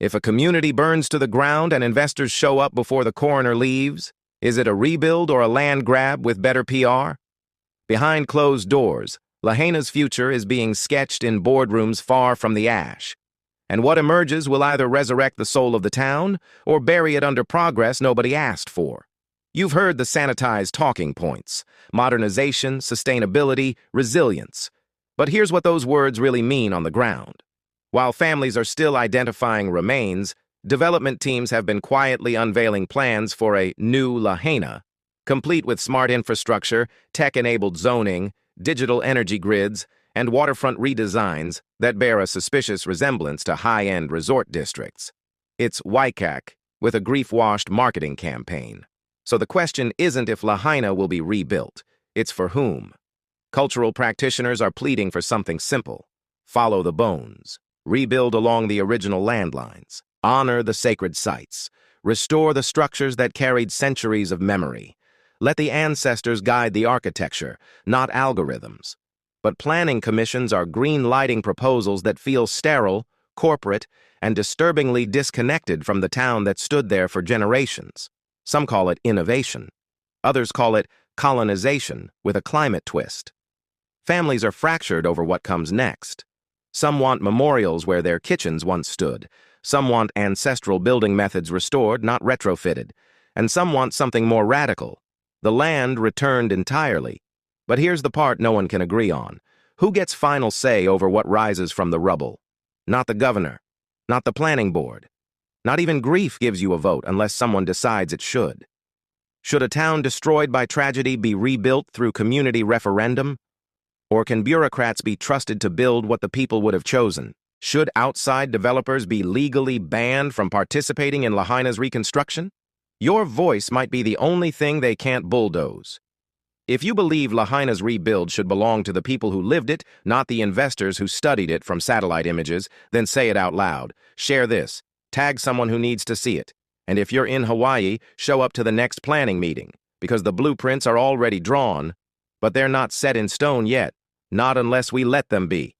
If a community burns to the ground and investors show up before the coroner leaves, is it a rebuild or a land grab with better PR? Behind closed doors, Lahaina's future is being sketched in boardrooms far from the ash. And what emerges will either resurrect the soul of the town or bury it under progress nobody asked for. You've heard the sanitized talking points: modernization, sustainability, resilience. But here's what those words really mean on the ground. While families are still identifying remains, development teams have been quietly unveiling plans for a new Lahaina, complete with smart infrastructure, tech-enabled zoning, digital energy grids, and waterfront redesigns that bear a suspicious resemblance to high-end resort districts. It's Waikak with a grief-washed marketing campaign. So the question isn't if Lahaina will be rebuilt, it's for whom. Cultural practitioners are pleading for something simple: follow the bones, rebuild along the original landlines, honor the sacred sites, restore the structures that carried centuries of memory. Let the ancestors guide the architecture, not algorithms. But planning commissions are green-lighting proposals that feel sterile, corporate, and disturbingly disconnected from the town that stood there for generations. Some call it innovation. Others call it colonization with a climate twist. Families are fractured over what comes next. Some want memorials where their kitchens once stood. Some want ancestral building methods restored, not retrofitted. And some want something more radical: the land returned entirely. But here's the part no one can agree on. Who gets final say over what rises from the rubble? Not the governor. Not the planning board. Not even grief gives you a vote unless someone decides it should. Should a town destroyed by tragedy be rebuilt through community referendum? Or can bureaucrats be trusted to build what the people would have chosen? Should outside developers be legally banned from participating in Lahaina's reconstruction? Your voice might be the only thing they can't bulldoze. If you believe Lahaina's rebuild should belong to the people who lived it, not the investors who studied it from satellite images, then say it out loud. Share this. Tag someone who needs to see it. And if you're in Hawaii, show up to the next planning meeting, because the blueprints are already drawn, but they're not set in stone yet, not unless we let them be.